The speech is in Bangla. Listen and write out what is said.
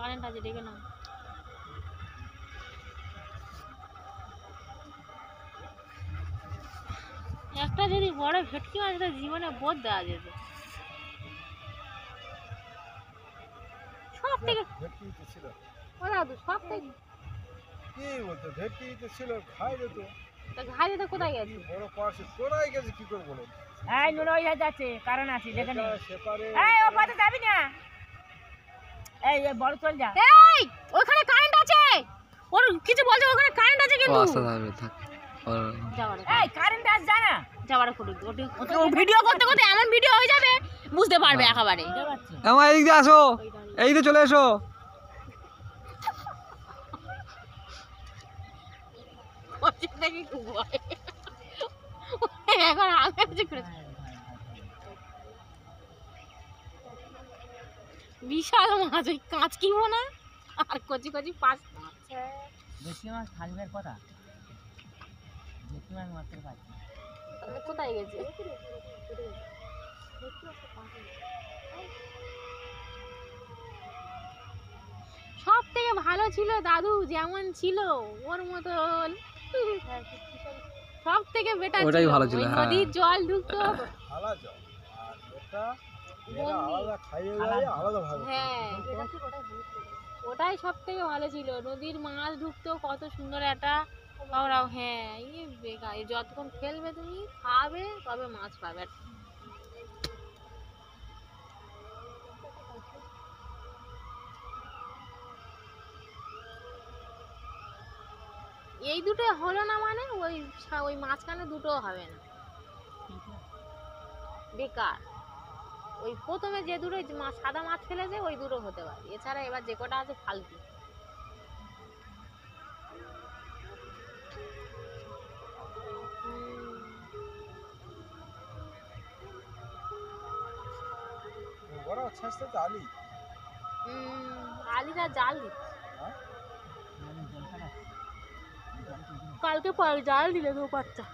কারেন্ট আছে, ডেকে নাও। একটা যদি বড় ভেটকি মাছ জীবনে বোধ দেওয়া যেত। সব থেকে ওরা তো সব থেকে কি বলতো ভেটকি তো ছিল, খাই যেত। তা ঘাই দিতে কোথায় গেছে? বড় পাশে কোথায় গেছে কি করে বলো? এই নুনো ওই যাচ্ছে, কারণ আছে দেখে নে। সেপারে এই ও পাশে যাবি না, এই বড় চল যা। এই ওখানে কারেন্ট আছে, ওর কিছু বলছে, ওখানে কারেন্ট আছে কিন্তু এই কারেন্ট আস জানা যাবার করে ও ভিডিও করতে করতে এমন ভিডিও হয়ে যাবে বুঝতে পারবে একেবারে। আমার এদিক দিয়ে আসো, এই দিকে চলে এসো। এখন আগে কিছু করে বিশাল মাছ, ওই কাঁচ কিনবো না আর কচি কচি পাঁচ মাছ। বেশি মাছ থাকবে কথা, বেশি মাছ মারতে পারছি। কোথায় গেছে? সব থেকে ভালো ছিল দাদু, যেমন ছিল ওর মতন সব থেকে বেটার ওটাই ভালো ছিল, হ্যাঁ। নদীর জল ঢুকতো, আলাদা আর এটা এরা আলাদা খাইয়ে যায় আলাদা ভাবে। হ্যাঁ ওটাই সব থেকে ভালো ছিল। নদীর মাছ ঢুকতো, কত সুন্দর একটা ওরাও। হ্যাঁ এই বেকার, যতক্ষণ খেলবে তুমি খাবে তবে মাছ পাবে। এই দুটো হলো না মানে ওই ওই মাঝখানে দুটো হবে না, বেকার। ওই প্রথমে যে দুটো সাদা মাছ ফেলেছে ওই দুটো হতে পারে, এছাড়া এবার যে কটা আছে ফালতু। বড় ছাস্তা তো আলি আলিরা জাল দিচ্ছে হ্যাঁ? কালকে জাল দিলে তো বাচ্চা।